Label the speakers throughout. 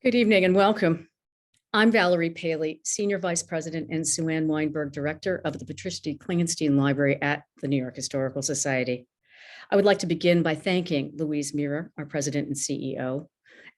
Speaker 1: Good evening and welcome. I'm Valerie Paley, Senior Vice President and Sue Ann Weinberg Director of the Patricia D. Klingenstein Library at the New York Historical Society. I would like to begin by thanking Louise Mirrer, our President and CEO,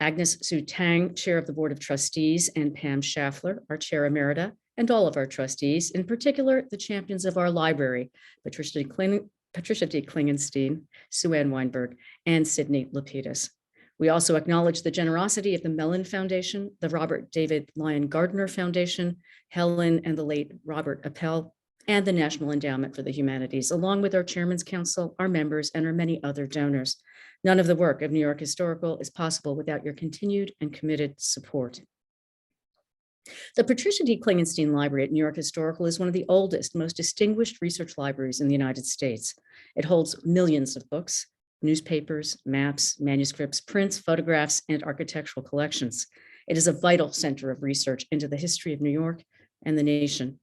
Speaker 1: Agnes Sue Tang, Chair of the Board of Trustees, and Pam Schaffler, our Chair Emerita, and all of our trustees, in particular, the champions of our library, Patricia D. Klingenstein, Sue Ann Weinberg, and Sydney Lapidus. We also acknowledge the generosity of the Mellon Foundation, the Robert David Lyon Gardiner Foundation, Helen and the late Robert Appel, and the National Endowment for the Humanities, along with our Chairman's Council, our members, and our many other donors. None of the work of New York Historical is possible without your continued and committed support. The Patricia D. Klingenstein Library at New York Historical is one of the oldest, most distinguished research libraries in the United States. It holds millions of books, newspapers, maps, manuscripts, prints, photographs, and architectural collections. It is a vital center of research into the history of New York and the nation.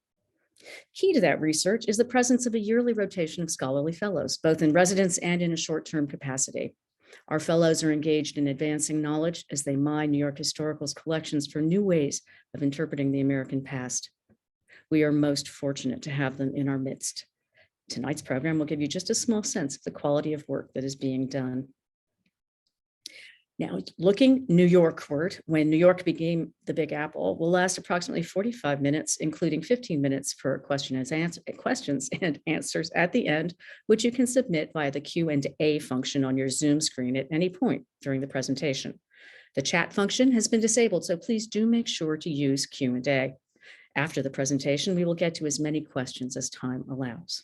Speaker 1: Key to that research is the presence of a yearly rotation of scholarly fellows, both in residence and in a short-term capacity. Our fellows are engaged in advancing knowledge as they mine New York Historical's collections for new ways of interpreting the American past. We are most fortunate to have them in our midst. Tonight's program will give you just a small sense of the quality of work that is being done. Now, looking New Yorkward, when New York became the Big Apple, will last approximately 45 minutes, including 15 minutes for questions and answers at the end, which you can submit via the Q&A function on your Zoom screen at any point during the presentation. The chat function has been disabled, so please do make sure to use Q&A. After the presentation, we will get to as many questions as time allows.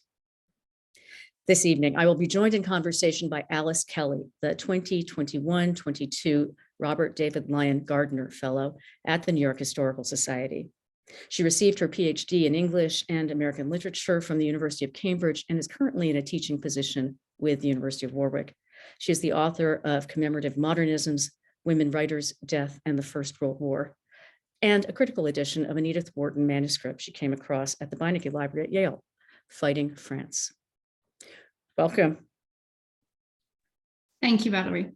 Speaker 1: This evening, I will be joined in conversation by Alice Kelly, the 2021-22 Robert David Lyon Gardiner Fellow at the New York Historical Society. She received her PhD in English and American Literature from the University of Cambridge and is currently in a teaching position with the University of Warwick. She is the author of Commemorative Modernisms, Women Writers, Death, and the First World War, and a critical edition of an Edith Wharton manuscript she came across at the Beinecke Library at Yale, Fighting France. Welcome.
Speaker 2: Thank you, Valerie.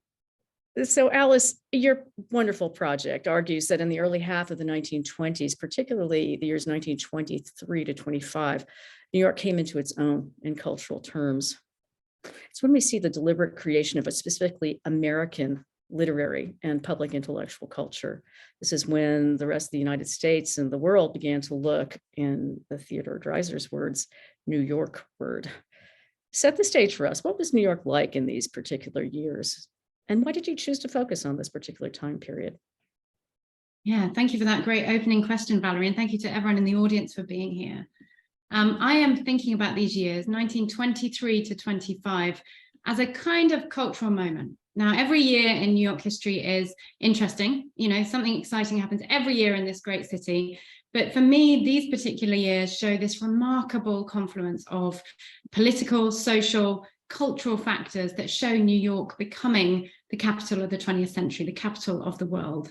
Speaker 1: So Alice, your wonderful project argues that in the early half of the 1920s, particularly the years 1923 to 25, New York came into its own in cultural terms. It's when we see the deliberate creation of a specifically American literary and public intellectual culture. This is when the rest of the United States and the world began to look, in the Theodore Dreiser's words, New Yorkward. Set the stage for us. What was New York like in these particular years? And why did you choose to focus on this particular time period?
Speaker 2: Yeah, thank you for that great opening question, Valerie, and thank you to everyone in the audience for being here. I am thinking about these years, 1923 to 25, as a kind of cultural moment. Now, every year in New York history is interesting. You know, something exciting happens every year in this great city. But for me, these particular years show this remarkable confluence of political, social, cultural factors that show New York becoming the capital of the 20th century, the capital of the world.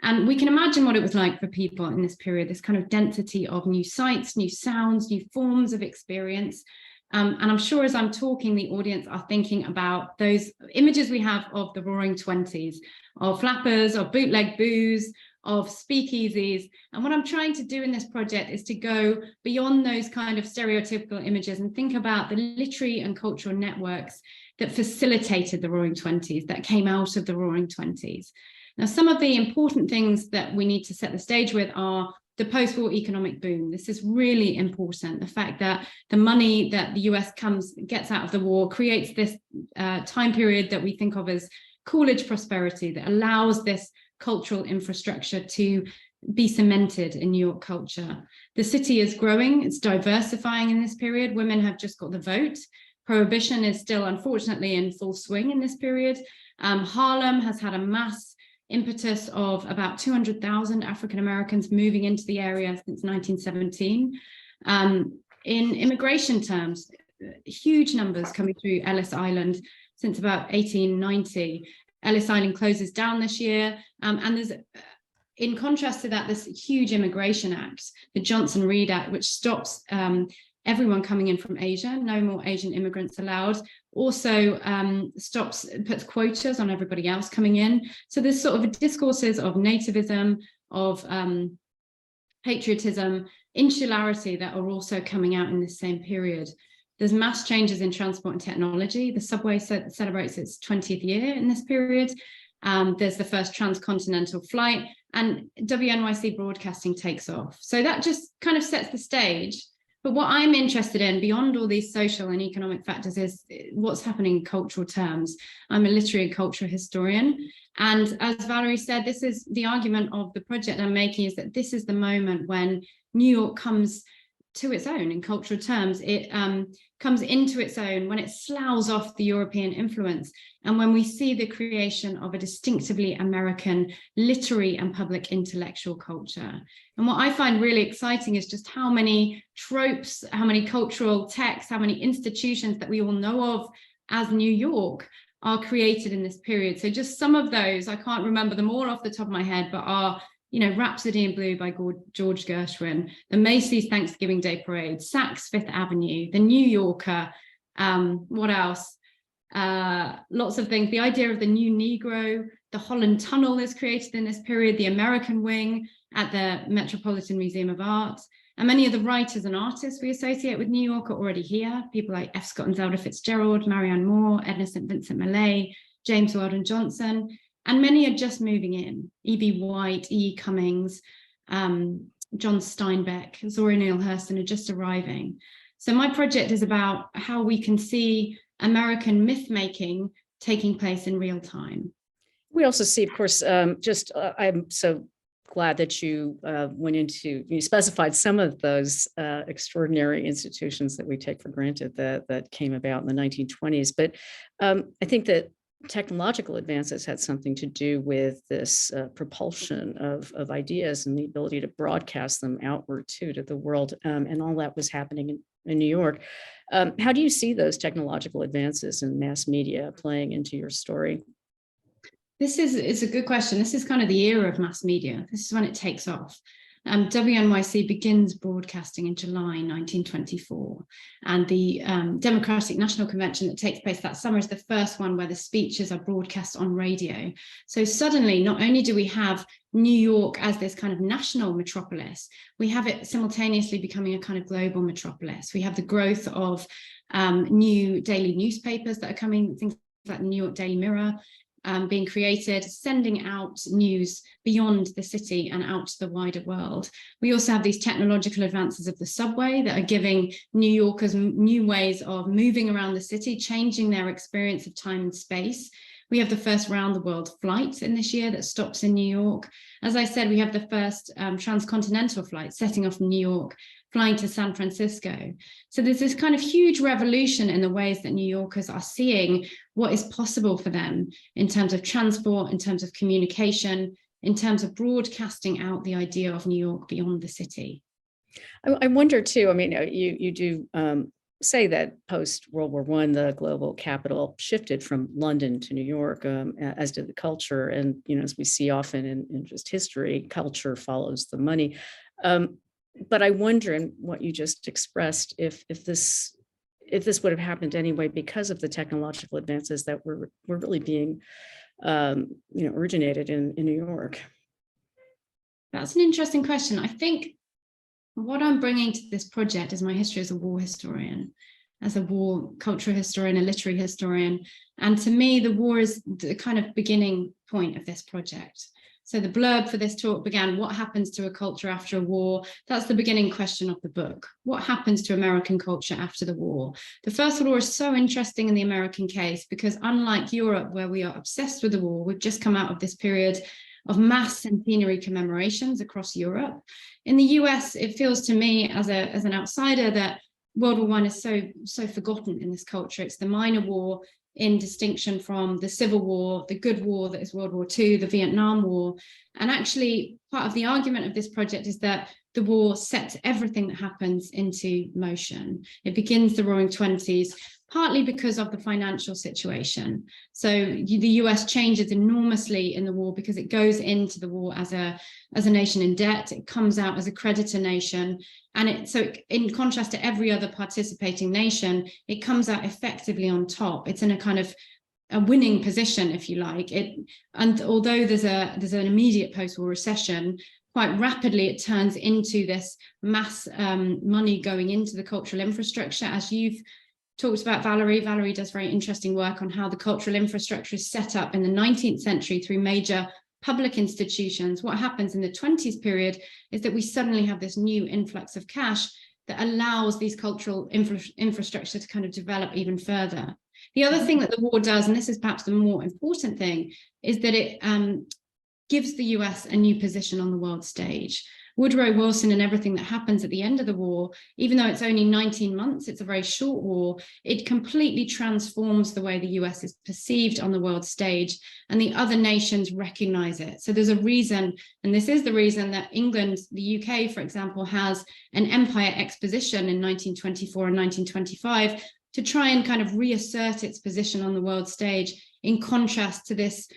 Speaker 2: And we can imagine what it was like for people in this period, this kind of density of new sights, new sounds, new forms of experience. And I'm sure as I'm talking, the audience are thinking about those images we have of the Roaring Twenties, of flappers, of bootleg booze, of speakeasies. And what I'm trying to do in this project is to go beyond those kind of stereotypical images and think about the literary and cultural networks that facilitated the Roaring Twenties, that came out of the Roaring Twenties. Now, some of the important things that we need to set the stage with are the post-war economic boom. This is really important. The fact that the money that the US gets out of the war creates this time period that we think of as Coolidge prosperity that allows this cultural infrastructure to be cemented in New York culture. The city is growing, it's diversifying in this period. Women have just got the vote. Prohibition is still, unfortunately, in full swing in this period. Harlem has had a mass impetus of about 200,000 African Americans moving into the area since 1917. In immigration terms, huge numbers coming through Ellis Island since about 1890. Ellis Island closes down this year, and there's, in contrast to that, this huge Immigration Act, the Johnson-Reed Act, which stops everyone coming in from Asia, no more Asian immigrants allowed. Also puts quotas on everybody else coming in. So there's sort of discourses of nativism, of patriotism, insularity that are also coming out in this same period. There's mass changes in transport and technology. The subway celebrates its 20th year in this period. There's the first transcontinental flight, and WNYC broadcasting takes off. So that just kind of sets the stage. But what I'm interested in, beyond all these social and economic factors, is what's happening in cultural terms. I'm a literary and cultural historian. And as Valerie said, this is the argument of the project I'm making, is that this is the moment when New York comes to its own in cultural terms. It comes into its own when it sloughs off the European influence, and when we see the creation of a distinctively American literary and public intellectual culture. And what I find really exciting is just how many tropes, how many cultural texts, how many institutions that we all know of as New York are created in this period. So just some of those, I can't remember them all off the top of my head, but are, you know, Rhapsody in Blue by George Gershwin, the Macy's Thanksgiving Day Parade, Saks Fifth Avenue, the New Yorker, what else? Lots of things. The idea of the new Negro, the Holland Tunnel is created in this period, the American Wing at the Metropolitan Museum of Art. And many of the writers and artists we associate with New York are already here. People like F. Scott and Zelda Fitzgerald, Marianne Moore, Edna St. Vincent Millay, James Weldon Johnson. And many are just moving in. E.B. White, E. Cummings, John Steinbeck, Zora Neale Hurston are just arriving. So my project is about how we can see American myth-making taking place in real time.
Speaker 1: We also see, of course, I'm so glad that you you specified some of those extraordinary institutions that we take for granted that came about in the 1920s. But I think that technological advances had something to do with this propulsion of ideas and the ability to broadcast them outward too to the world, and all that was happening in New York. How do you see those technological advances in mass media playing into your story?
Speaker 2: It's a good question. This is kind of the era of mass media. This is when it takes off. WNYC begins broadcasting in July 1924, and the Democratic National Convention that takes place that summer is the first one where the speeches are broadcast on radio. So suddenly, not only do we have New York as this kind of national metropolis, we have it simultaneously becoming a kind of global metropolis. We have the growth of new daily newspapers that are coming, things like the New York Daily Mirror, being created, sending out news beyond the city and out to the wider world. We also have these technological advances of the subway that are giving New Yorkers new ways of moving around the city, changing their experience of time and space. We have the first round-the-world flight in this year that stops in New York. As I said, we have the first transcontinental flight setting off from New York, flying to San Francisco. So there's this kind of huge revolution in the ways that New Yorkers are seeing what is possible for them in terms of transport, in terms of communication, in terms of broadcasting out the idea of New York beyond the city.
Speaker 1: I wonder too, I mean, you do say that post World War I, the global capital shifted from London to New York, as did the culture. And, you know, as we see often in just history, culture follows the money. But I wonder, in what you just expressed, if this would have happened anyway because of the technological advances that were really being, originated in New York.
Speaker 2: That's an interesting question. I think what I'm bringing to this project is my history as a war historian, as a war cultural historian, a literary historian. And to me, the war is the kind of beginning point of this project. So the blurb for this talk began, what happens to a culture after a war? That's the beginning question of the book. What happens to American culture after the war? The First World War is so interesting in the American case because unlike Europe, where we are obsessed with the war, we've just come out of this period of mass centenary commemorations across Europe. In the US, it feels to me as an outsider that World War I is so forgotten in this culture. It's the minor war in distinction from the Civil War, the good war that is World War II, the Vietnam War. And actually, part of the argument of this project is that the war sets everything that happens into motion. It begins the Roaring Twenties, partly because of the financial situation. So the US changes enormously in the war because it goes into the war as a nation in debt. It comes out as a creditor nation. And so in contrast to every other participating nation, it comes out effectively on top. It's in a kind of a winning position, if you like. And although there's an immediate post-war recession, quite rapidly it turns into this mass money going into the cultural infrastructure. As you've talked about, Valerie. Valerie does very interesting work on how the cultural infrastructure is set up in the 19th century through major public institutions. What happens in the 20s period is that we suddenly have this new influx of cash that allows these cultural infrastructure to kind of develop even further. The other thing that the war does, and this is perhaps the more important thing, is that it gives the US a new position on the world stage. Woodrow Wilson and everything that happens at the end of the war, even though it's only 19 months, it's a very short war, it completely transforms the way the US is perceived on the world stage, and the other nations recognize it. So there's a reason, and this is the reason, that England, the UK, for example, has an Empire Exposition in 1924 and 1925 to try and kind of reassert its position on the world stage, in contrast to this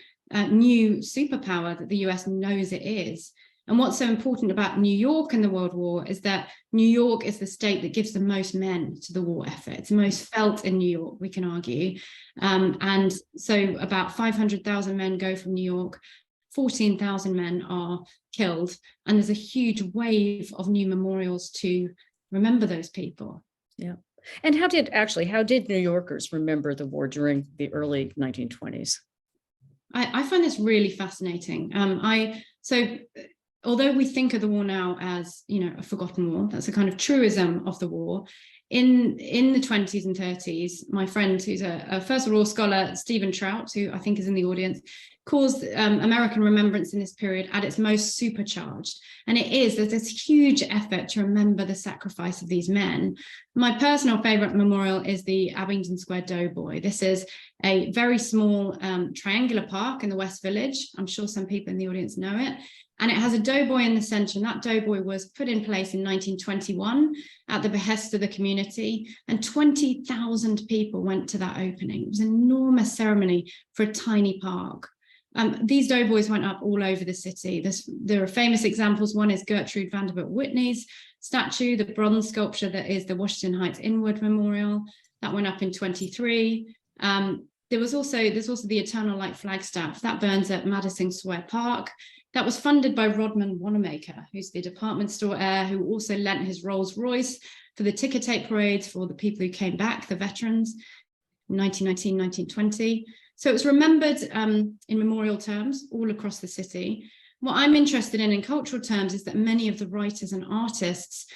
Speaker 2: new superpower that the US knows it is. And what's so important about New York and the World War is that New York is the state that gives the most men to the war effort. It's most felt in New York, we can argue. And so about 500,000 men go from New York, 14,000 men are killed, and there's a huge wave of new memorials to remember those people.
Speaker 1: Yeah. And how did New Yorkers remember the war during the early 1920s?
Speaker 2: I find this really fascinating. Although we think of the war now as, a forgotten war, that's a kind of truism of the war. In the 20s and 30s, my friend, who's a First World War scholar, Stephen Trout, who I think is in the audience, calls American remembrance in this period at its most supercharged. And there's this huge effort to remember the sacrifice of these men. My personal favorite memorial is the Abingdon Square Doughboy. This is a very small triangular park in the West Village. I'm sure some people in the audience know it. And it has a doughboy in the center, and that doughboy was put in place in 1921 at the behest of the community, and 20,000 people went to that opening. It was an enormous ceremony for a tiny park. These doughboys went up all over the city. There are famous examples. One is Gertrude Vanderbilt Whitney's statue, the bronze sculpture that is the Washington Heights Inward Memorial. That went up in 23. There's also the Eternal Light Flagstaff that burns at Madison Square Park. That was funded by Rodman Wanamaker, who's the department store heir, who also lent his Rolls Royce for the ticker tape parades for the people who came back, the veterans, in 1919, 1920. So it was remembered in memorial terms all across the city. What I'm interested in cultural terms is that many of the writers and artists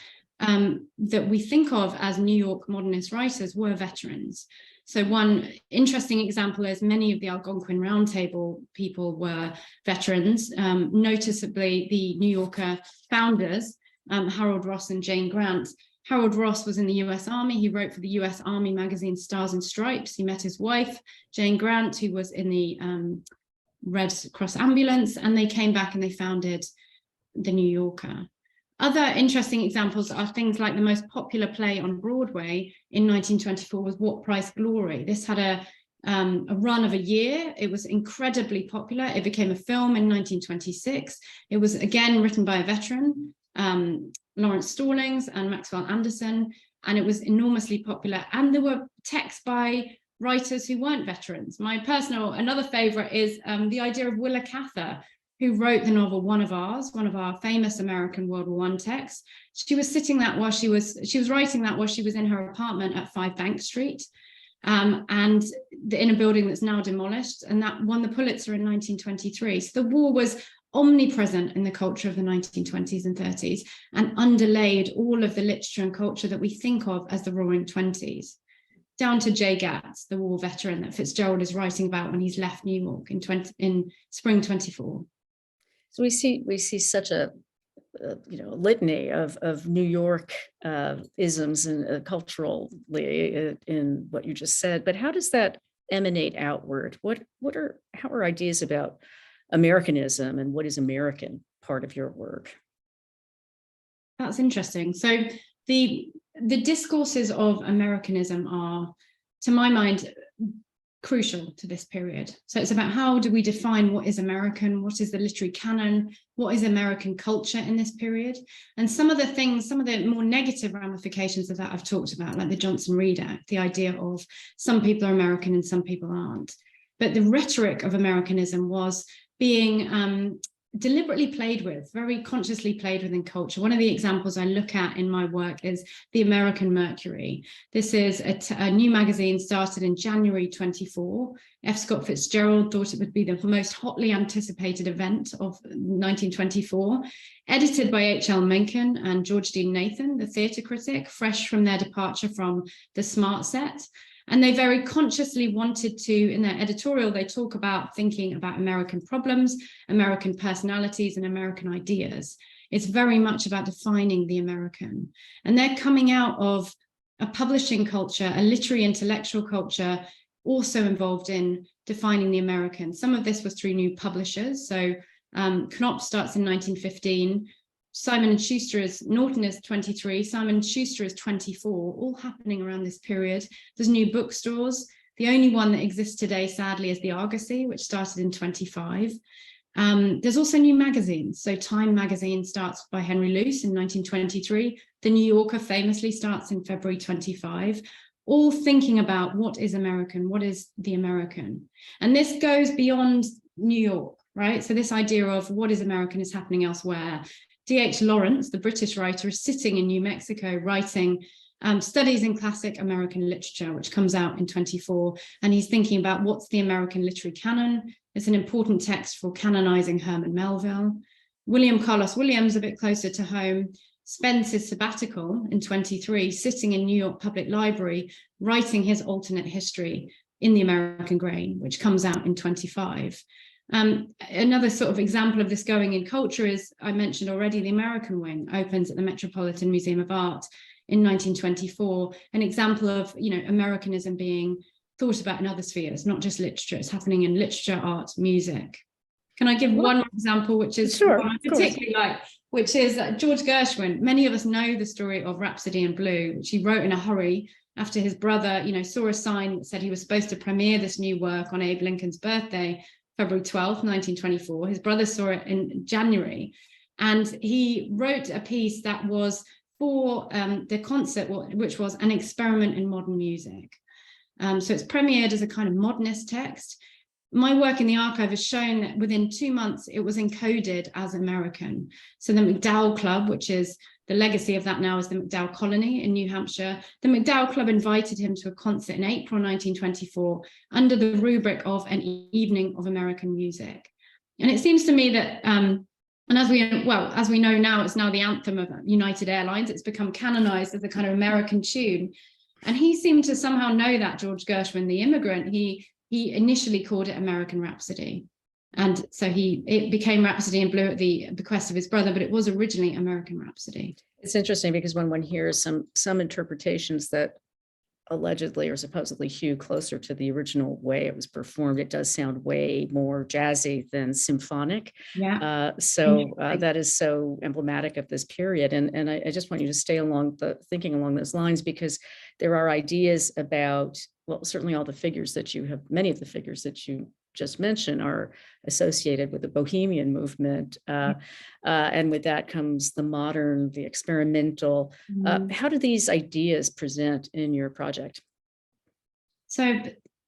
Speaker 2: that we think of as New York modernist writers were veterans. So one interesting example is many of the Algonquin Round Table people were veterans, noticeably the New Yorker founders, Harold Ross and Jane Grant. Harold Ross was in the US Army. He wrote for the US Army magazine Stars and Stripes. He met his wife, Jane Grant, who was in the Red Cross ambulance, and they came back and they founded the New Yorker. Other interesting examples are things like the most popular play on Broadway in 1924 was What Price Glory. This had a run of a year. It was incredibly popular. It became a film in 1926. It was again written by a veteran, Lawrence Stallings and Maxwell Anderson, and it was enormously popular. And there were texts by writers who weren't veterans. Another favorite is the idea of Willa Cather, who wrote the novel One of our famous American World War I texts. She was writing that while she was in her apartment at 5 Bank Street, and in a building that's now demolished, and that won the Pulitzer in 1923. So the war was omnipresent in the culture of the 1920s and 30s and underlaid all of the literature and culture that we think of as the Roaring Twenties, down to Jay Gatz, the war veteran that Fitzgerald is writing about when he's left New York in spring 24.
Speaker 1: So we see such a litany of New York isms and culturally in what you just said. But how does that emanate outward? How are ideas about Americanism and what is American part of your work?
Speaker 2: That's interesting. So the discourses of Americanism are, to my mind, crucial to this period. So it's about how do we define what is American, what is the literary canon, what is American culture in this period. And some of the more negative ramifications of that I've talked about, like the Johnson-Reed Act, the idea of some people are American and some people aren't. But the rhetoric of Americanism was being deliberately played with, very consciously played with in culture. One of the examples I look at in my work is the American Mercury. This is a new magazine started in January 24. F. Scott Fitzgerald thought it would be the most hotly anticipated event of 1924, edited by H.L. Mencken and George Dean Nathan, the theatre critic, fresh from their departure from the Smart Set. And they very consciously wanted to, in their editorial, they talk about thinking about American problems, American personalities, and American ideas. It's very much about defining the American. And they're coming out of a publishing culture, a literary intellectual culture, also involved in defining the American. Some of this was through new publishers. So Knopf starts in 1915. Simon & Schuster Norton is 23, Simon & Schuster is 24, all happening around this period. There's new bookstores. The only one that exists today, sadly, is the Argosy, which started in 25. There's also new magazines. So Time magazine starts by Henry Luce in 1923. The New Yorker famously starts in February 25, all thinking about what is American, what is the American. And this goes beyond New York, right? So this idea of what is American is happening elsewhere. D.H. Lawrence, the British writer, is sitting in New Mexico writing studies in classic American literature, which comes out in 24. And he's thinking about what's the American literary canon. It's an important text for canonizing Herman Melville. William Carlos Williams, a bit closer to home, spends his sabbatical in 23, sitting in New York Public Library, writing his alternate history in the American Grain, which comes out in 25. Another sort of example of this going in culture is, I mentioned already, the American Wing opens at the Metropolitan Museum of Art in 1924, an example of, Americanism being thought about in other spheres, not just literature. It's happening in literature, art, music. Can I give one more example, which is
Speaker 1: sure,
Speaker 2: one I particularly like, which is George Gershwin. Many of us know the story of Rhapsody in Blue, which he wrote in a hurry after his brother, saw a sign that said he was supposed to premiere this new work on Abe Lincoln's birthday, February 12th, 1924. His brother saw it in January, and he wrote a piece that was for the concert, which was an experiment in modern music. So it's premiered as a kind of modernist text. My work in the archive has shown that within 2 months, it was encoded as American. So the MacDowell Club, which is the legacy of that now, is the MacDowell Colony in New Hampshire. The MacDowell Club invited him to a concert in April 1924 under the rubric of an evening of American music. And it seems to me that, and as we know now, it's now the anthem of United Airlines. It's become canonized as a kind of American tune. And he seemed to somehow know that, George Gershwin, the immigrant. He initially called it American Rhapsody. And so it became Rhapsody in Blue at the bequest of his brother, but it was originally American Rhapsody.
Speaker 1: It's interesting because when one hears some interpretations that allegedly or supposedly hew closer to the original way it was performed, it does sound way more jazzy than symphonic.
Speaker 2: Yeah.
Speaker 1: That is so emblematic of this period. And I just want you to stay thinking along those lines, because there are ideas about, well, certainly all the figures that you have, many of the figures that you just mentioned are associated with the Bohemian movement. And with that comes the modern, the experimental. How do these ideas present in your project?
Speaker 2: So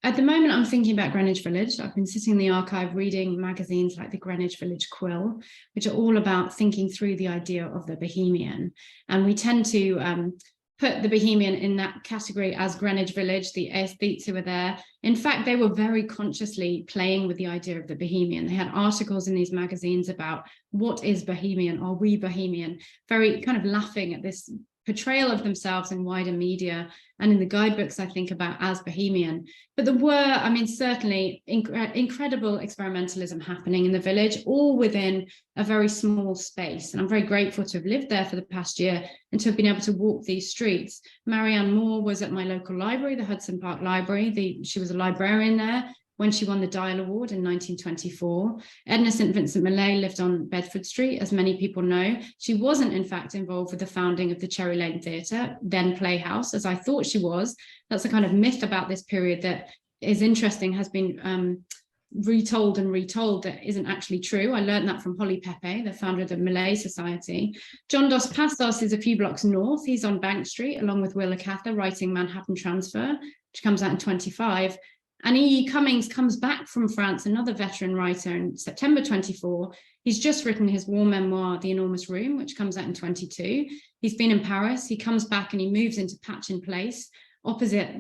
Speaker 2: at the moment, I'm thinking about Greenwich Village. I've been sitting in the archive reading magazines like the Greenwich Village Quill, which are all about thinking through the idea of the Bohemian. And we tend to put the Bohemian in that category as Greenwich Village, the aesthetes who were there. In fact, they were very consciously playing with the idea of the Bohemian. They had articles in these magazines about what is Bohemian, are we Bohemian, very kind of laughing at this portrayal of themselves in wider media and in the guidebooks I think about as Bohemian. But there were, certainly incredible experimentalism happening in the village, all within a very small space. And I'm very grateful to have lived there for the past year and to have been able to walk these streets. Marianne Moore was at my local library, the Hudson Park Library. She was a librarian there. when she won the Dial Award in 1924. Edna St. Vincent Millay lived on Bedford Street, as many people know. She wasn't, in fact, involved with the founding of the Cherry Lane Theatre, then Playhouse, as I thought she was. That's a kind of myth about this period that is interesting, has been retold and retold, that isn't actually true. I learned that from Holly Pepe, the founder of the Millay Society. John Dos Passos is a few blocks north. He's on Bank Street, along with Willa Cather, writing Manhattan Transfer, which comes out in 25. And E.E. Cummings comes back from France, another veteran writer, in September 24. He's just written his war memoir, The Enormous Room, which comes out in 22. He's been in Paris. He comes back and he moves into Patchin Place, opposite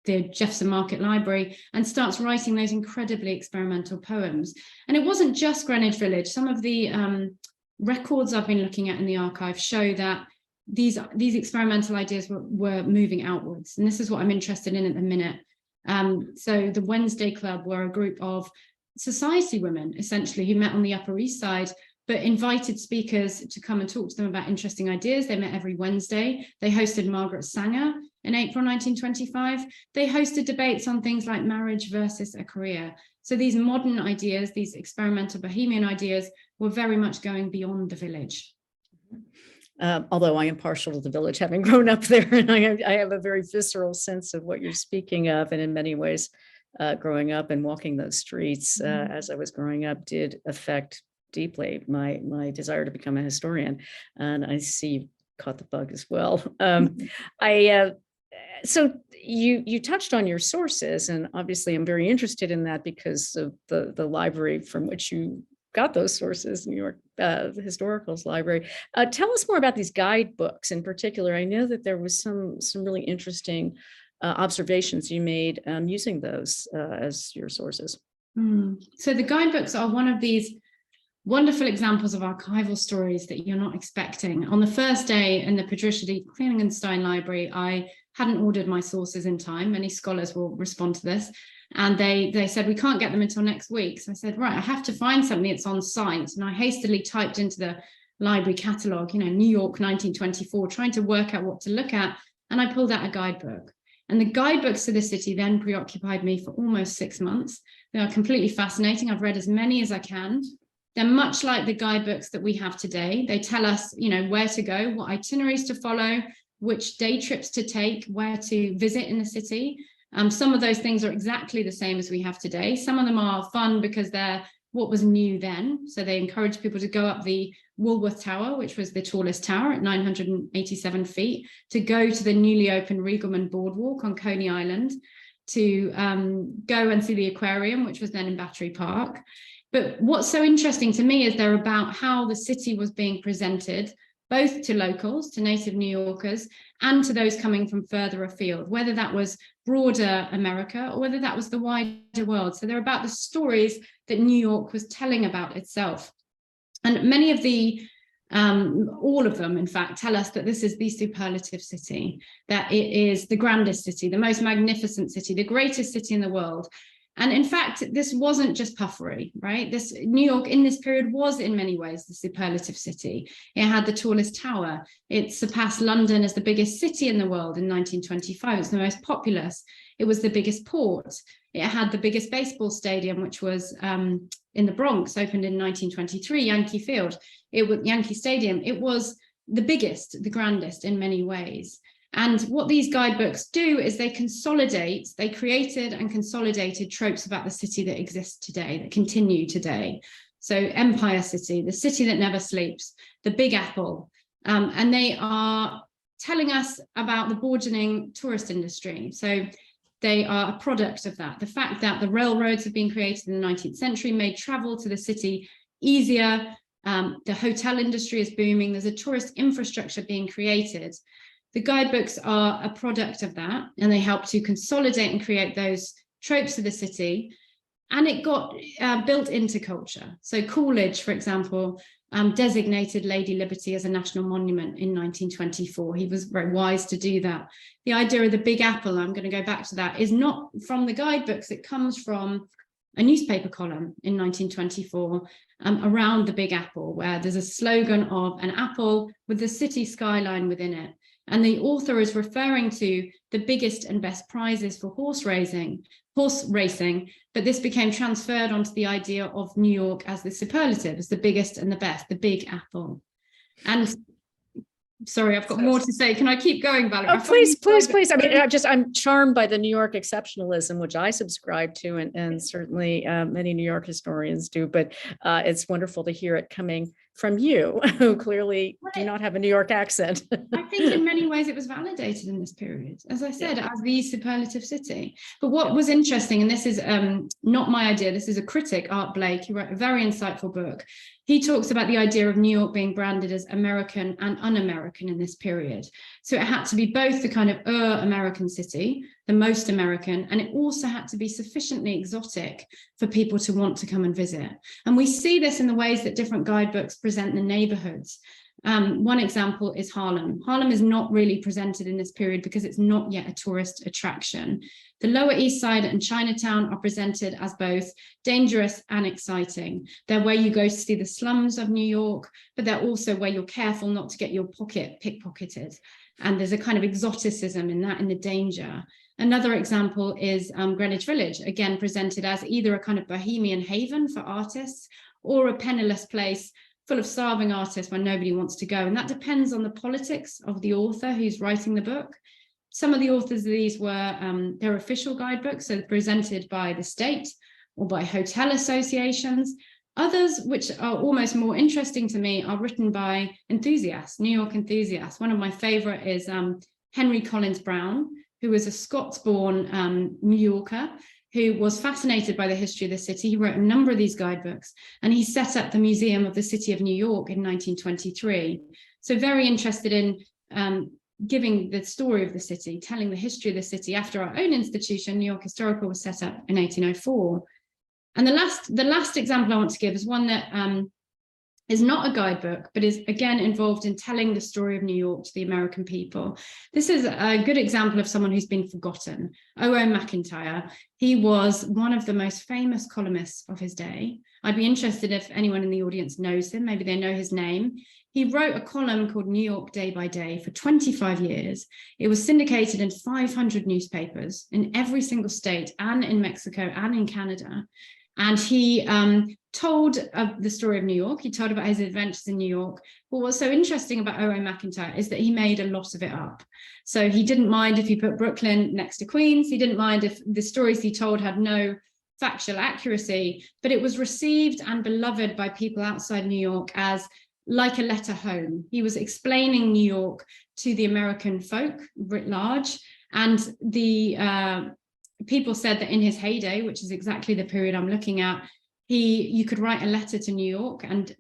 Speaker 2: the Jefferson Market Library, and starts writing those incredibly experimental poems. And it wasn't just Greenwich Village. Some of the records I've been looking at in the archive show that these experimental ideas were moving outwards. And this is what I'm interested in at the minute. So the Wednesday Club were a group of society women, essentially, who met on the Upper East Side, but invited speakers to come and talk to them about interesting ideas. They met every Wednesday. They hosted Margaret Sanger in April 1925. They hosted debates on things like marriage versus a career. So these modern ideas, these experimental bohemian ideas, were very much going beyond the village.
Speaker 1: Although I am partial to the village, having grown up there, and I have a very visceral sense of what you're speaking of. And in many ways, growing up and walking those streets as I was growing up did affect deeply my desire to become a historian. And I see you caught the bug as well. So you touched on your sources, and obviously I'm very interested in that because of the library from which you got those sources, New York the Historicals Library. Tell us more about these guidebooks in particular. I know that there was some really interesting observations you made using those as your sources.
Speaker 2: So the guidebooks are one of these wonderful examples of archival stories that you're not expecting. On the first day in the Patricia D. Klingenstein Library, I hadn't ordered my sources in time. Many scholars will respond to this. And they said, we can't get them until next week. So I said, right, I have to find something that's on site. And I hastily typed into the library catalogue, New York, 1924, trying to work out what to look at. And I pulled out a guidebook. And the guidebooks to the city then preoccupied me for almost 6 months. They are completely fascinating. I've read as many as I can. They're much like the guidebooks that we have today. They tell us, where to go, what itineraries to follow, which day trips to take, where to visit in the city. Some of those things are exactly the same as we have today. Some of them are fun because they're what was new then. So they encourage people to go up the Woolworth Tower, which was the tallest tower at 987 feet, to go to the newly opened Riegelman Boardwalk on Coney Island, to go and see the aquarium, which was then in Battery Park. But what's so interesting to me is they're about how the city was being presented, both to locals, to native New Yorkers, and to those coming from further afield, whether that was broader America or whether that was the wider world. So they're about the stories that New York was telling about itself. And many of all of them, in fact, tell us that this is the superlative city, that it is the grandest city, the most magnificent city, the greatest city in the world. And in fact, this wasn't just puffery, right? New York in this period was in many ways the superlative city. It had the tallest tower. It surpassed London as the biggest city in the world in 1925. It's the most populous. It was the biggest port. It had the biggest baseball stadium, which was in the Bronx, opened in 1923, Yankee Field. It was Yankee Stadium. It was the biggest, the grandest in many ways. And what these guidebooks do is they created and consolidated tropes about the city that exists today, that continue today. So Empire City, the city that never sleeps, the Big Apple. And they are telling us about the burgeoning tourist industry. So they are a product of that. The fact that the railroads have been created in the 19th century made travel to the city easier. The hotel industry is booming. There's a tourist infrastructure being created. The guidebooks are a product of that, and they help to consolidate and create those tropes of the city. And it got built into culture. So Coolidge, for example, designated Lady Liberty as a national monument in 1924. He was very wise to do that. The idea of the Big Apple, I'm going to go back to that, is not from the guidebooks. It comes from a newspaper column in 1924 around the Big Apple, where there's a slogan of an apple with the city skyline within it. And the author is referring to the biggest and best prizes for horse racing, but this became transferred onto the idea of New York as the superlative, as the biggest and the best, the Big Apple. And sorry, I've got more to say. Can I keep going, Valerie?
Speaker 1: Oh, please. I mean, I'm charmed by the New York exceptionalism, which I subscribe to, and certainly many New York historians do. But it's wonderful to hear it coming from you, who clearly do not have a New York accent.
Speaker 2: I think in many ways it was validated in this period, as I said, as the superlative city. But what was interesting, and this is not my idea, this is a critic, Art Blake, who wrote a very insightful book. He talks about the idea of New York being branded as American and un-American in this period. So it had to be both the kind of American city, the most American, and it also had to be sufficiently exotic for people to want to come and visit. And we see this in the ways that different guidebooks present the neighborhoods. One example is Harlem. Harlem is not really presented in this period because it's not yet a tourist attraction. The Lower East Side and Chinatown are presented as both dangerous and exciting. They're where you go to see the slums of New York, but they're also where you're careful not to get your pocket pickpocketed. And there's a kind of exoticism in that, in the danger. Another example is Greenwich Village, again presented as either a kind of bohemian haven for artists or a penniless place full of starving artists where nobody wants to go. And that depends on the politics of the author who's writing the book. Some of the authors of these were their official guidebooks, so presented by the state or by hotel associations. Others, which are almost more interesting to me, are written by enthusiasts, New York enthusiasts. One of my favorite is Henry Collins Brown, who was a Scots-born New Yorker who was fascinated by the history of the city. He wrote a number of these guidebooks, and he set up the Museum of the City of New York in 1923. So very interested in giving the story of the city, telling the history of the city. After our own institution, New York Historical, was set up in 1804. And the last example I want to give is one that is not a guidebook, but is again involved in telling the story of New York to the American people. This is a good example of someone who's been forgotten. O.O. McIntyre. He was one of the most famous columnists of his day. I'd be interested if anyone in the audience knows him, maybe they know his name. He wrote a column called New York Day by Day for 25 years. It was syndicated in 500 newspapers in every single state and in Mexico and in Canada. And he told the story of New York. He told about his adventures in New York. But what's so interesting about O.O. McIntyre is that he made a lot of it up. So he didn't mind if you put Brooklyn next to Queens. He didn't mind if the stories he told had no factual accuracy, but it was received and beloved by people outside New York as like a letter home. He was explaining New York to the American folk writ large. And the people said that in his heyday, which is exactly the period I'm looking at, you could write a letter to New York and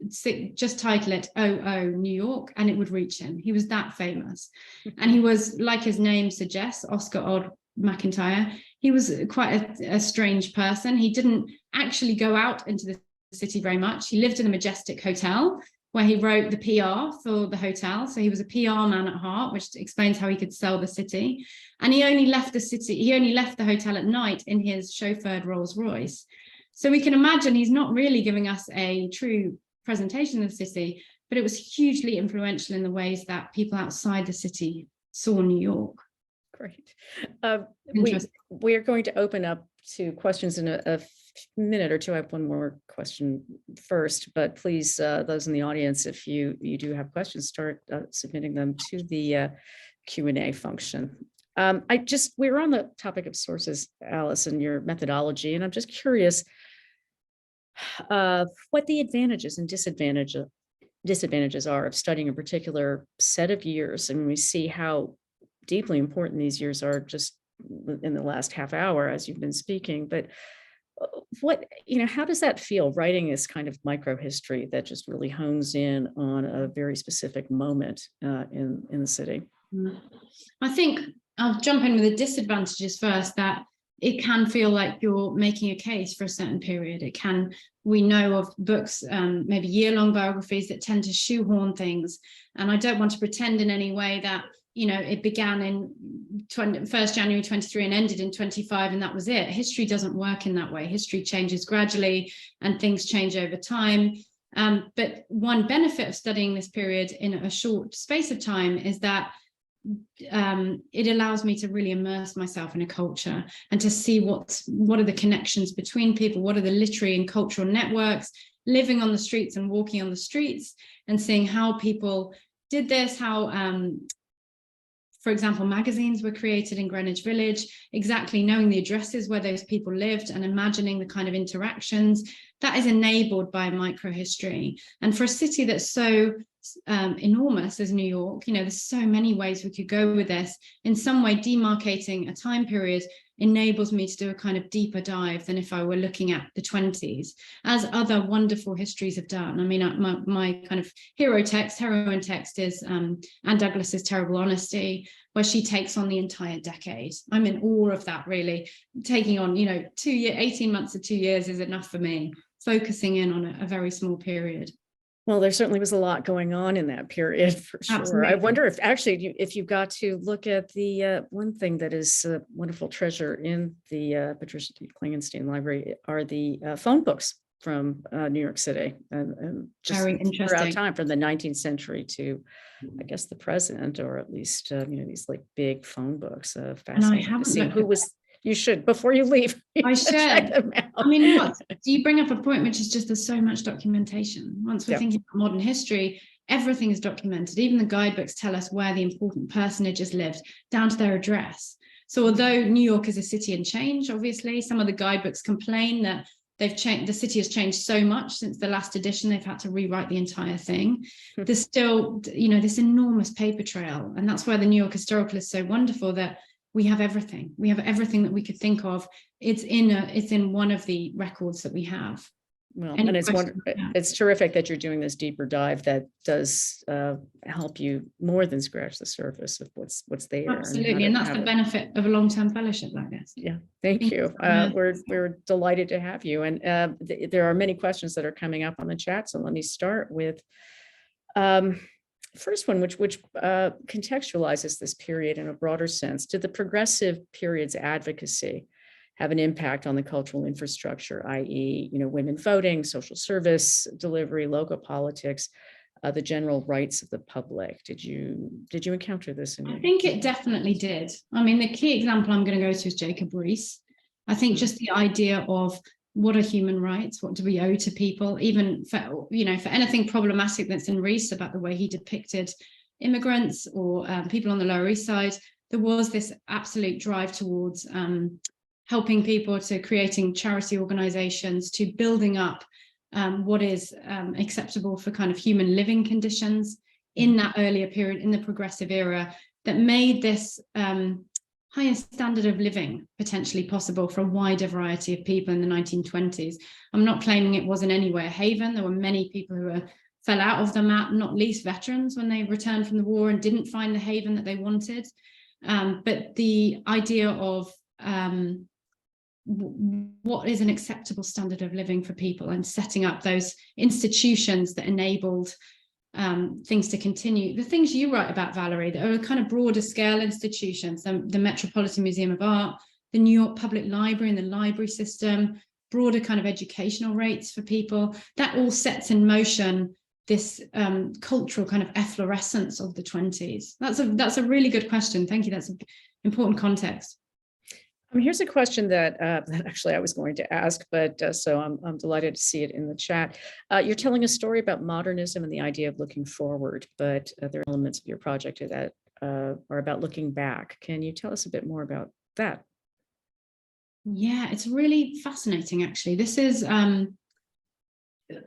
Speaker 2: just title it O.O. New York, and it would reach him. He was that famous. And he was, like his name suggests, Oscar Odd McIntyre. He was quite a strange person. He didn't actually go out into the city very much. He lived in a majestic hotel where he wrote the PR for the hotel. So he was a PR man at heart, which explains how he could sell the city. And he only left the hotel at night in his chauffeured Rolls Royce. So we can imagine he's not really giving us a true presentation of the city, but it was hugely influential in the ways that people outside the city saw New York.
Speaker 1: Great. We are going to open up to questions in a minute or two. I have one more question first, but please, those in the audience, if you do have questions, start submitting them to the Q&A function. We're on the topic of sources, Alice, and your methodology, and I'm just curious what the advantages and disadvantages are of studying a particular set of years. And we see how deeply important these years are just in the last half hour as you've been speaking, but how does that feel, writing this kind of microhistory that just really hones in on a very specific moment in the city?
Speaker 2: I think I'll jump in with the disadvantages first, that it can feel like you're making a case for a certain period. We know of books, maybe year-long biographies that tend to shoehorn things. And I don't want to pretend in any way that, it began in 1st January 23 and ended in 25, and that was it. History doesn't work in that way. History changes gradually and things change over time. But one benefit of studying this period in a short space of time is that it allows me to really immerse myself in a culture and to see what are the connections between people, what are the literary and cultural networks, living on the streets and walking on the streets and seeing how people did this, how for example, magazines were created in Greenwich Village, exactly knowing the addresses where those people lived and imagining the kind of interactions that is enabled by microhistory. And for a city that's so enormous as New York, you know, there's so many ways we could go with this. In some way, demarcating a time period enables me to do a kind of deeper dive than if I were looking at the 20s, as other wonderful histories have done. I mean, my kind of heroine text is Anne Douglas's Terrible Honesty, where she takes on the entire decade. I'm in awe of that, really. Taking on, you know, 18 months to 2 years is enough for me, focusing in on a very small period.
Speaker 1: Well, there certainly was a lot going on in that period, for sure.
Speaker 2: Absolutely.
Speaker 1: I wonder if actually, if you got to look at the one thing that is a wonderful treasure in the Patricia D. Klingenstein Library are the phone books from New York City, and just
Speaker 2: Very interesting.
Speaker 1: throughout time from the 19th century to, I guess, the present, or at least you know, these like big phone books. Fascinating to see who was. You should, before you leave.
Speaker 2: I should. I mean, do you bring up a point, which is just there's so much documentation. Once we're thinking about modern history, everything is documented. Even the guidebooks tell us where the important personages lived, down to their address. So although New York is a city in change, obviously, some of the guidebooks complain that they've changed, the city has changed so much since the last edition, they've had to rewrite the entire thing. There's still, you know, this enormous paper trail. And that's where the New York Historical is so wonderful, that we have everything. We have everything that we could think of. It's in one of the records that we have.
Speaker 1: Well, and it's terrific that you're doing this deeper dive that does help you more than scratch the surface of what's there.
Speaker 2: Absolutely, and that's the benefit of a long-term fellowship like this.
Speaker 1: Yeah, thank you. We're delighted to have you. And there are many questions that are coming up on the chat. So let me start with first one, which contextualizes this period in a broader sense. Did the progressive period's advocacy have an impact on the cultural infrastructure, i.e., you know, women voting, social service delivery, local politics, the general rights of the public? Did you encounter this? I
Speaker 2: think it definitely did. I mean, the key example I'm going to go to is Jacob Riis. I think just the idea of what are human rights? What do we owe to people? Even for, you know, for anything problematic that's in Riis about the way he depicted immigrants or people on the Lower East Side, there was this absolute drive towards helping people, to creating charity organizations, to building up what is acceptable for kind of human living conditions in that earlier period, in the progressive era, that made this higher standard of living potentially possible for a wider variety of people in the 1920s. I'm not claiming it was in any way a haven. There were many people who fell out of the map, not least veterans, when they returned from the war and didn't find the haven that they wanted. But the idea of what is an acceptable standard of living for people, and setting up those institutions that enabled things to continue. The things you write about, Valerie, that are kind of broader scale institutions, the Metropolitan Museum of Art, the New York Public Library and the library system, broader kind of educational rates for people, that all sets in motion this cultural kind of efflorescence of the 20s. That's a really good question. Thank you. That's an important context.
Speaker 1: Here's a question that actually I was going to ask, but so I'm delighted to see it in the chat. You're telling a story about modernism and the idea of looking forward, but there are elements of your project that are about looking back. Can you tell us a bit more about that?
Speaker 2: Yeah, it's really fascinating, actually. This is,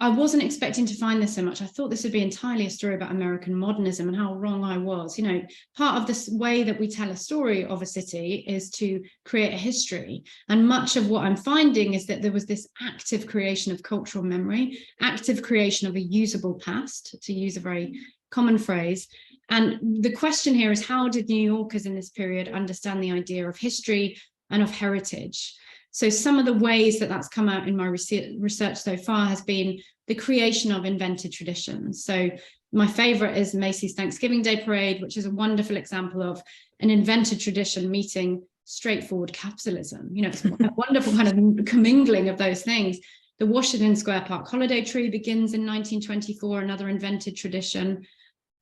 Speaker 2: I wasn't expecting to find this so much. I thought this would be entirely a story about American modernism, and how wrong I was. You know, part of this way that we tell a story of a city is to create a history. And much of what I'm finding is that there was this active creation of cultural memory, active creation of a usable past, to use a very common phrase. And the question here is, how did New Yorkers in this period understand the idea of history and of heritage? So some of the ways that that's come out in my research so far has been the creation of invented traditions. So my favorite is Macy's Thanksgiving Day Parade, which is a wonderful example of an invented tradition meeting straightforward capitalism. You know, it's a wonderful kind of commingling of those things. The Washington Square Park Holiday Tree begins in 1924, another invented tradition.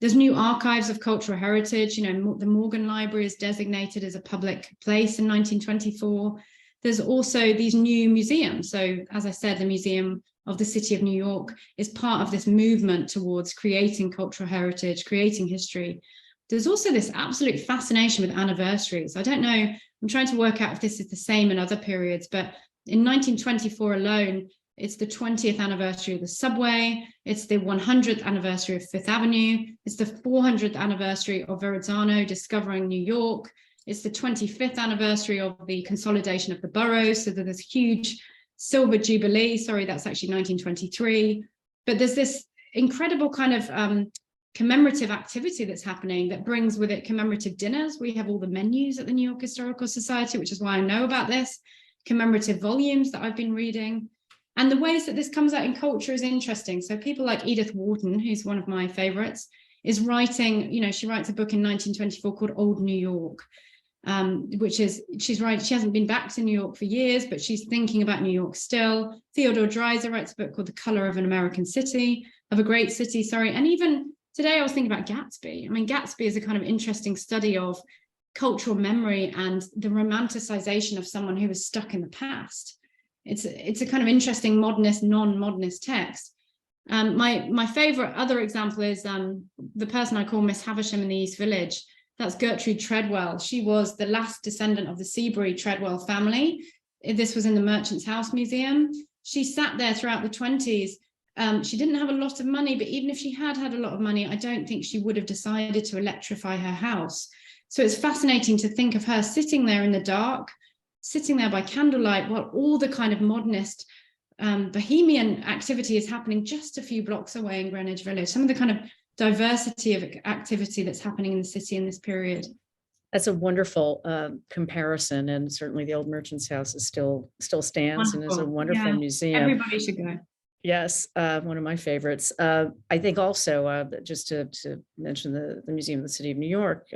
Speaker 2: There's new archives of cultural heritage. The Morgan Library is designated as a public place in 1924. There's also these new museums. So as I said, the Museum of the City of New York is part of this movement towards creating cultural heritage, creating history. There's also this absolute fascination with anniversaries. I don't know, I'm trying to work out if this is the same in other periods, but in 1924 alone, it's the 20th anniversary of the subway. It's the 100th anniversary of Fifth Avenue. It's the 400th anniversary of Verrazzano discovering New York. It's the 25th anniversary of the consolidation of the boroughs. So there's this huge silver jubilee. Sorry, that's actually 1923. But there's this incredible kind of commemorative activity that's happening that brings with it commemorative dinners. We have all the menus at the New York Historical Society, which is why I know about this, commemorative volumes that I've been reading. And the ways that this comes out in culture is interesting. So people like Edith Wharton, who's one of my favorites, is writing, she writes a book in 1924 called Old New York, which is, she hasn't been back to New York for years, but she's thinking about New York still. Theodore Dreiser writes a book called The Color of a Great City, And even today I was thinking about Gatsby. I mean, Gatsby is a kind of interesting study of cultural memory and the romanticization of someone who was stuck in the past. It's a kind of interesting modernist, non-modernist text. My favorite other example is the person I call Miss Havisham in the East Village. That's Gertrude Treadwell. She was the last descendant of the Seabury Treadwell family. This was in the Merchant's House Museum. She sat there throughout the 20s. She didn't have a lot of money, but even if she had a lot of money, I don't think she would have decided to electrify her house. So it's fascinating to think of her sitting there in the dark, sitting there by candlelight, while all the kind of modernist bohemian activity is happening just a few blocks away in Greenwich Village. Some of the kind of diversity of activity that's happening in the city in this period.
Speaker 1: That's a wonderful comparison, and certainly the old Merchant's House is still stands and is a wonderful museum.
Speaker 2: Everybody should go.
Speaker 1: Yes, one of my favorites. I think also, just to mention the Museum of the City of New York,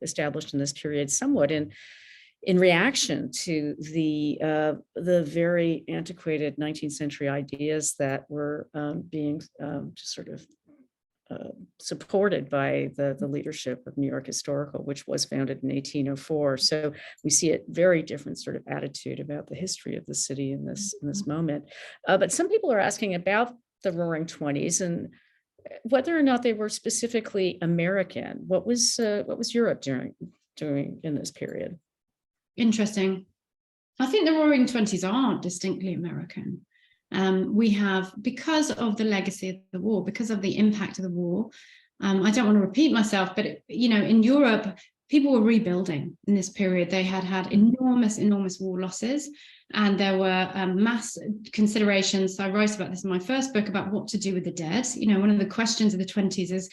Speaker 1: established in this period somewhat in reaction to the very antiquated 19th century ideas that were being just sort of supported by the leadership of New York Historical, which was founded in 1804. So we see a very different sort of attitude about the history of the city in this moment. But some people are asking about the Roaring Twenties and whether or not they were specifically American. What was Europe doing in this period?
Speaker 2: Interesting. I think the Roaring Twenties aren't distinctly American. We have, because of the legacy of the war, because of the impact of the war, I don't want to repeat myself, but in Europe, people were rebuilding in this period. They had enormous war losses, and there were mass considerations. So I write about this in my first book about what to do with the dead. One of the questions of the 20s is,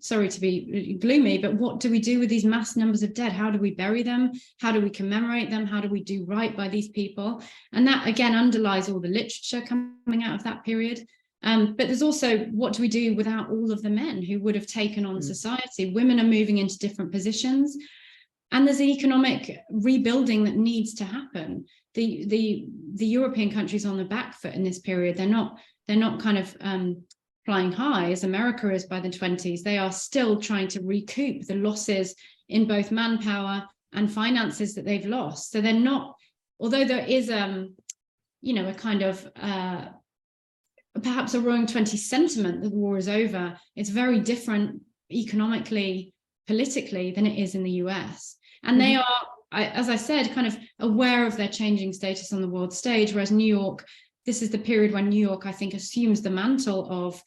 Speaker 2: sorry to be gloomy, but what do we do with these mass numbers of dead? How do we bury them? How do we commemorate them? How do we do right by these people? And that again underlies all the literature coming out of that period. But there's also, what do we do without all of the men who would have taken on society? Women are moving into different positions, and there's an economic rebuilding that needs to happen. The European countries on the back foot in this period. They're not kind of flying high as America is by the 20s. They are still trying to recoup the losses in both manpower and finances that they've lost. So they're not, although there is a kind of perhaps a Roaring 20s sentiment that the war is over, it's very different economically, politically than it is in the US. And they are, as I said, kind of aware of their changing status on the world stage, whereas New York, this is the period when New York, I think, assumes the mantle of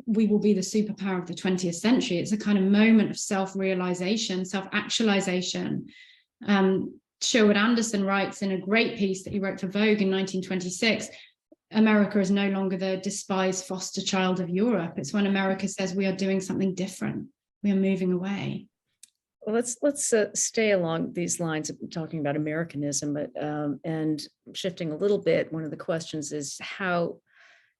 Speaker 2: we will be the superpower of the 20th century. It's a kind of moment of self-realization, self-actualization. Sherwood Anderson writes in a great piece that he wrote for Vogue in 1926, America is no longer the despised foster child of Europe. It's when America says we are doing something different. We are moving away.
Speaker 1: Well, let's stay along these lines of talking about Americanism, but and shifting a little bit. One of the questions is, how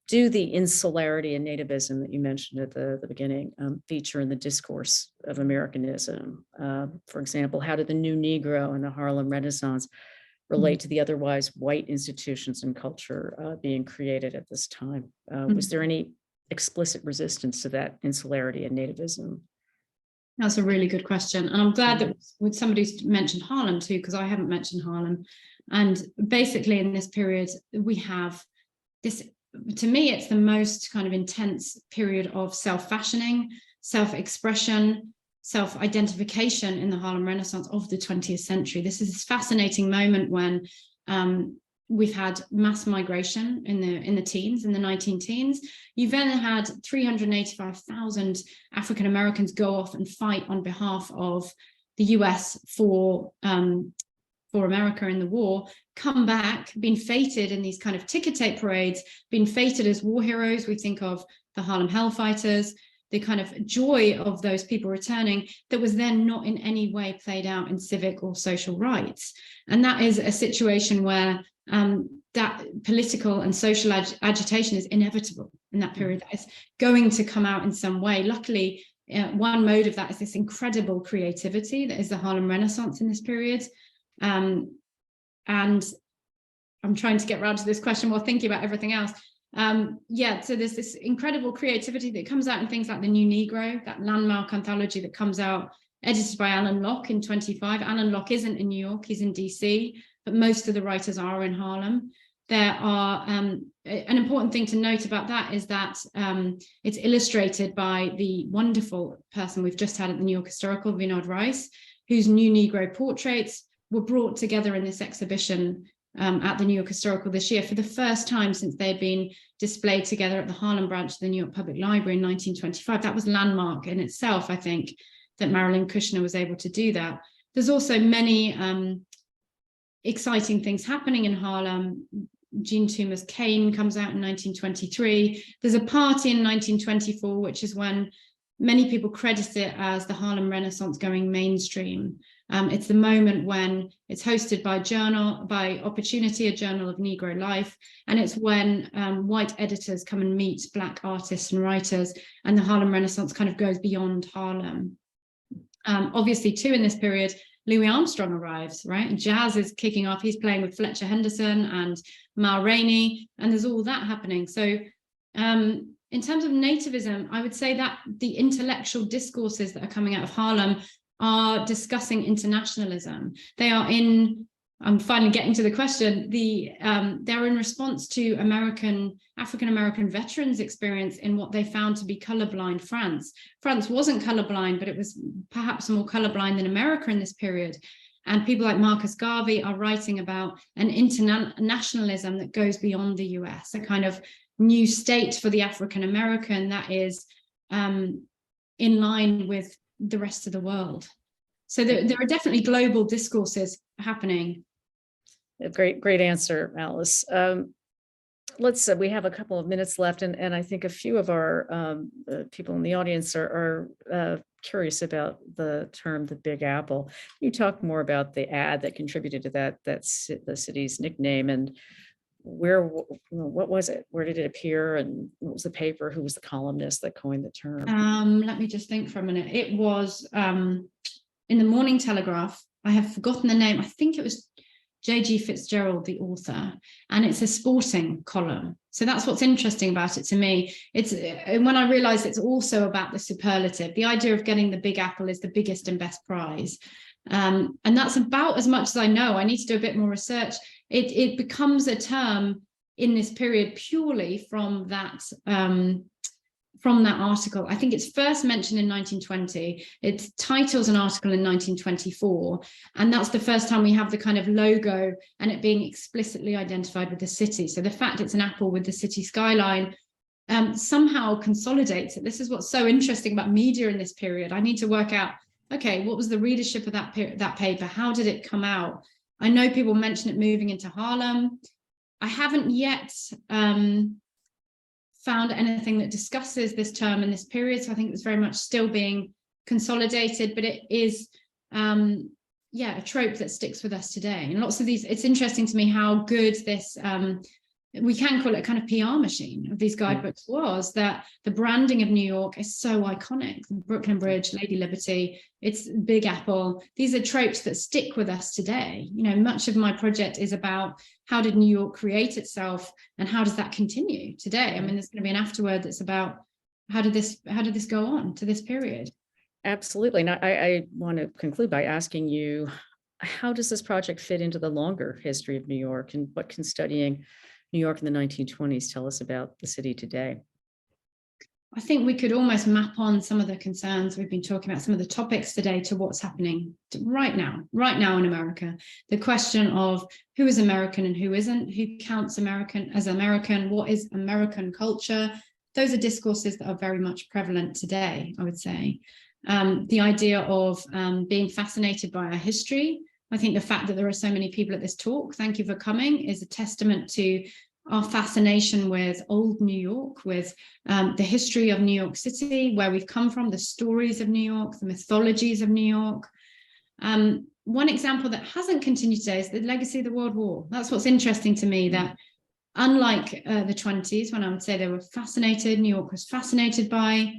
Speaker 1: do the insularity and nativism that you mentioned at the beginning feature in the discourse of Americanism? For example, how did the New Negro and the Harlem Renaissance relate to the otherwise white institutions and culture being created at this time? Was there any explicit resistance to that insularity and nativism?
Speaker 2: That's a really good question. And I'm glad that somebody's mentioned Harlem too, because I haven't mentioned Harlem. And basically in this period, we have this, to me, it's the most kind of intense period of self-fashioning, self-expression, self-identification in the Harlem Renaissance of the 20th century. This is this fascinating moment when we've had mass migration in the teens, in the 19-teens. You've then had 385,000 African Americans go off and fight on behalf of the US for America in the war, come back, been feted in these kind of ticker tape parades, been feted as war heroes. We think of the Harlem Hellfighters, the kind of joy of those people returning that was then not in any way played out in civic or social rights. And that is a situation where that political and social agitation is inevitable in that period. That is going to come out in some way. Luckily, one mode of that is this incredible creativity that is the Harlem Renaissance in this period. And I'm trying to get around to this question while thinking about everything else. So there's this incredible creativity that comes out in things like The New Negro, that landmark anthology that comes out, edited by Alan Locke in 25. Alan Locke isn't in New York, he's in DC, but most of the writers are in Harlem. There are, an important thing to note about that is that it's illustrated by the wonderful person we've just had at the New York Historical, Vinod Rice, whose New Negro portraits were brought together in this exhibition at the New York Historical this year for the first time since they had been displayed together at the Harlem branch of the New York Public Library in 1925. That was landmark in itself, I think, that Marilyn Kushner was able to do that. There's also many exciting things happening in Harlem. Jean Toomer's Cane comes out in 1923. There's a party in 1924, which is when many people credit it as the Harlem Renaissance going mainstream. It's the moment when it's hosted by Opportunity, a journal of Negro life. And it's when white editors come and meet Black artists and writers, and the Harlem Renaissance kind of goes beyond Harlem. Obviously, too, in this period, Louis Armstrong arrives, right? And jazz is kicking off. He's playing with Fletcher Henderson and Ma Rainey, and there's all that happening. So in terms of nativism, I would say that the intellectual discourses that are coming out of Harlem are discussing internationalism. They are in, I'm finally getting to the question, they're in response to African-American veterans' experience in what they found to be colorblind France. France wasn't colorblind, but it was perhaps more colorblind than America in this period. And people like Marcus Garvey are writing about an internationalism that goes beyond the US, a kind of new state for the African-American that is in line with the rest of the world. So there are definitely global discourses happening.
Speaker 1: Great answer, Alice. We have a couple of minutes left, and I think a few of our people in the audience are curious about the term "the Big Apple." You talk more about the ad that contributed to that's the city's nickname, and what was it? Where did it appear? And what was the paper? Who was the columnist that coined the term?
Speaker 2: Let me just think for a minute. It was in the Morning Telegraph. I have forgotten the name. I think it was J.G. Fitzgerald, the author, and it's a sporting column. So that's what's interesting about it to me. It's when I realized it's also about the superlative. The idea of getting the Big Apple is the biggest and best prize. And that's about as much as I know. I need to do a bit more research. It becomes a term in this period purely from that article. I think it's first mentioned in 1920. It titles an article in 1924, and that's the first time we have the kind of logo and it being explicitly identified with the city. So the fact it's an apple with the city skyline somehow consolidates it. This is what's so interesting about media in this period. I need to work out, okay, what was the readership of that paper? How did it come out? I know people mention it moving into Harlem. I haven't yet found anything that discusses this term in this period, so I think it's very much still being consolidated, but it is a trope that sticks with us today. And lots of these, it's interesting to me how good this we can call it a kind of PR machine of these guidebooks, was that the branding of New York is so iconic. The Brooklyn Bridge, Lady Liberty, it's Big Apple. These are tropes that stick with us today. You know, much of my project is about how did New York create itself and how does that continue today? I mean, there's going to be an afterword that's about how did this go on to this period?
Speaker 1: Absolutely. And I want to conclude by asking you, how does this project fit into the longer history of New York, and what can studying New York in the 1920s tell us about the city today?
Speaker 2: I think we could almost map on some of the concerns we've been talking about, some of the topics today, to what's happening right now in America. The question of who is American and who isn't, who counts American as American, what is American culture? Those are discourses that are very much prevalent today, I would say. The idea of being fascinated by our history. I think the fact that there are so many people at this talk, thank you for coming, is a testament to our fascination with old New York, with the history of New York City, where we've come from, the stories of New York, the mythologies of New York. One example that hasn't continued today is the legacy of the World War. That's what's interesting to me, that unlike the 20s, when I would say they were fascinated, New York was fascinated by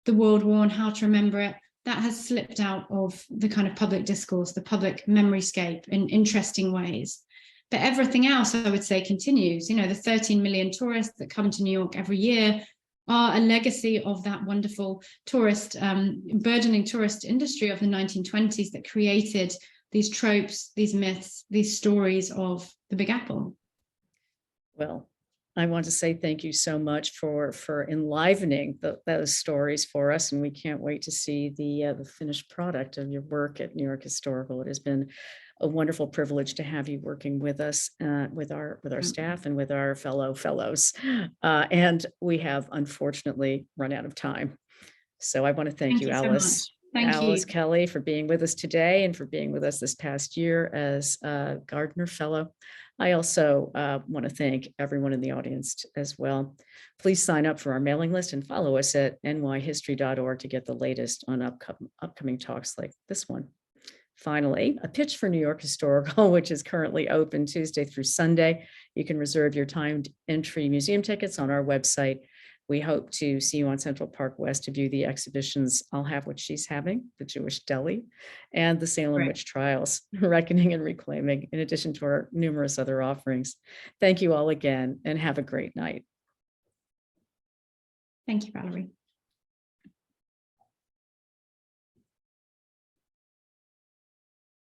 Speaker 2: the World War and how to remember it, that has slipped out of the kind of public discourse, the public memoryscape, in interesting ways. But everything else, I would say, continues. You know, the 13 million tourists that come to New York every year are a legacy of that wonderful burgeoning tourist industry of the 1920s that created these tropes, these myths, these stories of the Big Apple.
Speaker 1: Well, I want to say thank you so much for enlivening those stories for us, and we can't wait to see the finished product of your work at New York Historical. It has been a wonderful privilege to have you working with us, with our staff and with our fellows. And we have unfortunately run out of time. So I want to thank you, Alice.
Speaker 2: So much. Thank you,
Speaker 1: Kelly, for being with us today and for being with us this past year as a Gardiner Fellow. I also want to thank everyone in the audience as well. Please sign up for our mailing list and follow us at nyhistory.org to get the latest on upcoming talks like this one. Finally, a pitch for New York Historical, which is currently open Tuesday through Sunday. You can reserve your timed entry museum tickets on our website. We hope to see you on Central Park West to view the exhibitions I'll Have What She's Having, the Jewish Deli, and the Salem Witch Trials, Reckoning and Reclaiming, in addition to our numerous other offerings. Thank you all again, and have a great night.
Speaker 2: Thank you, Valerie.